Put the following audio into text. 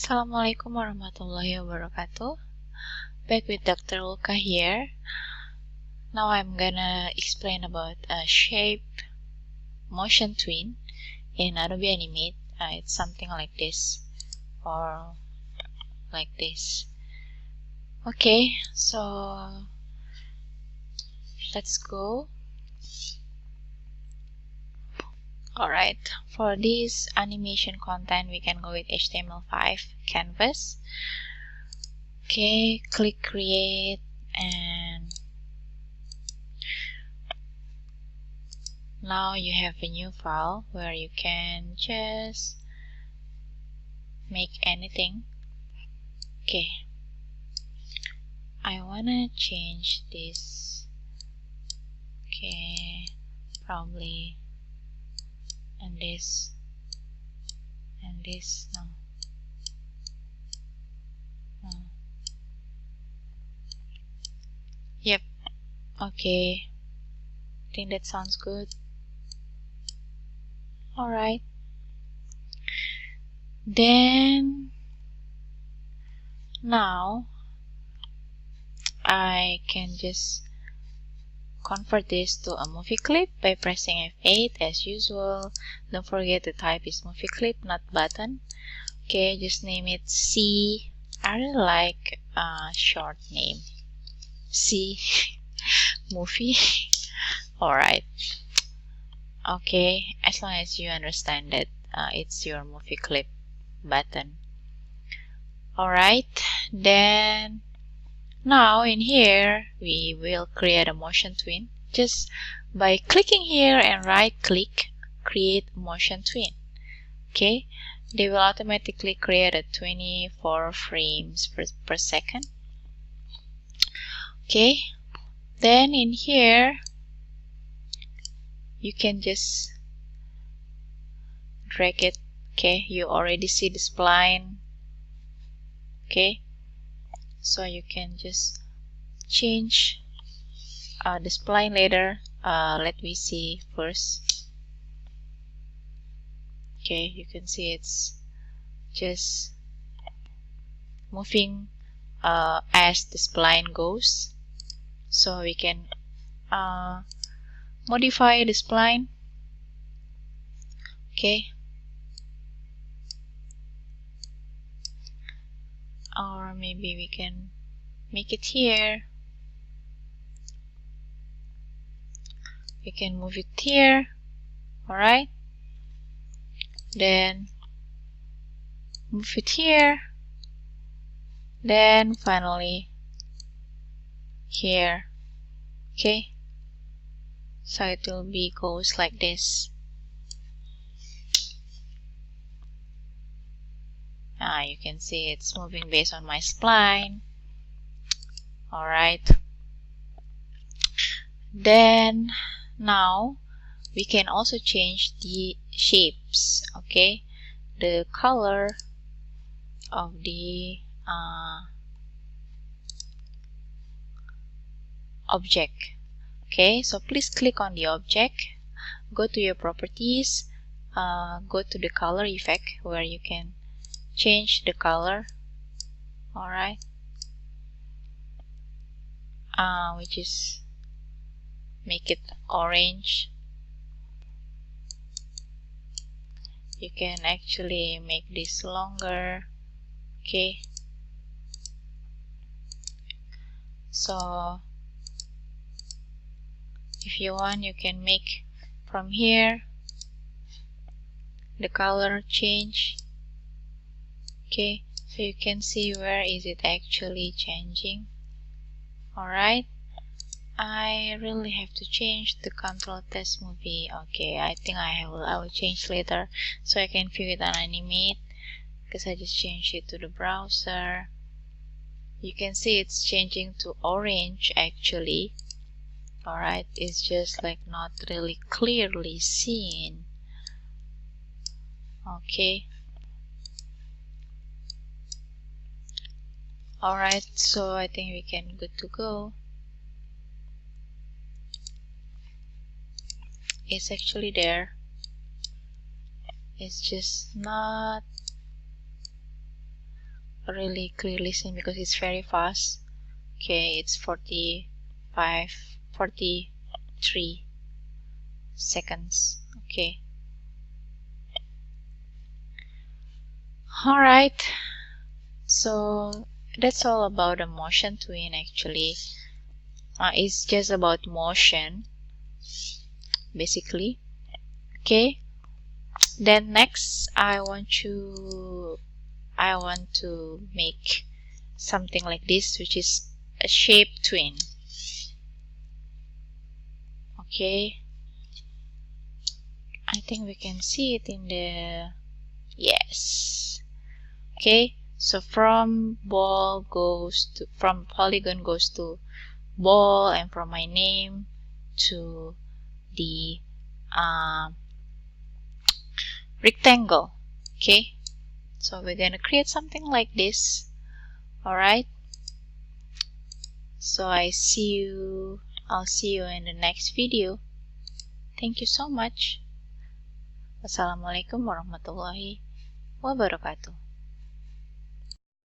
Assalamualaikum warahmatullahi wabarakatuh. Back with Dr. Ulka here. Now I'm gonna explain about shape motion tween in Adobe Animate. It's something like this or like this. Okay, so let's go. Alright, for this animation content we can go with HTML5 canvas. Okay, click create, and now you have a new file where you can just make anything. Okay, I wanna change this. Okay, probably, and this, and this. No. Yep. Okay, I think that sounds good. Alright, then now I can just convert this to a movie clip by pressing F8 as usual. Don't forget the type is movie clip, not button. Okay, just name it C. I really like a short name, C movie. Alright, okay, as long as you understand that it's your movie clip button. Alright, then now in here we will create a motion tween just by clicking here and right click, create motion tween. Okay, they will automatically create a 24 frames per second. Okay, then in here you can just drag it. Okay, you already see the spline. Okay, so you can just change the spline later. Let me see first. Okay, you can see it's just moving as the spline goes. So we can modify the spline. Okay, or maybe we can make it here. We can move it here. Alright, then move it here, then finally here. Okay, so it will be goes like this. You can see it's moving based on my spline. Alright, then now we can also change the shapes. Okay, the color of the object. Okay, so please click on the object, go to your properties, go to the color effect where you can change the color. Alright, which is make it orange. You can actually make this longer. Okay, so if you want you can make from here the color change. Okay, so you can see where is it actually changing. Alright, I really have to change the control test movie. Okay, I think I will change later so I can view it on Animate, because I just changed it to the browser. You can see it's changing to orange actually. Alright, it's just like not really clearly seen. Okay, alright, so I think we can good to go. It's actually there, it's just not really clearly seen because it's very fast. Okay, it's 43 seconds. Okay. Alright, so that's all about the motion tween actually. It's just about motion basically. Okay, then next I want to make something like this, which is a shape tween. Okay, I think we can see it in the yes. Okay, so from polygon goes to ball, and from my name to the rectangle. Okay, so we're gonna create something like this. Alright, so I'll see you in the next video. Thank you so much. Wassalamualaikum warahmatullahi wabarakatuh.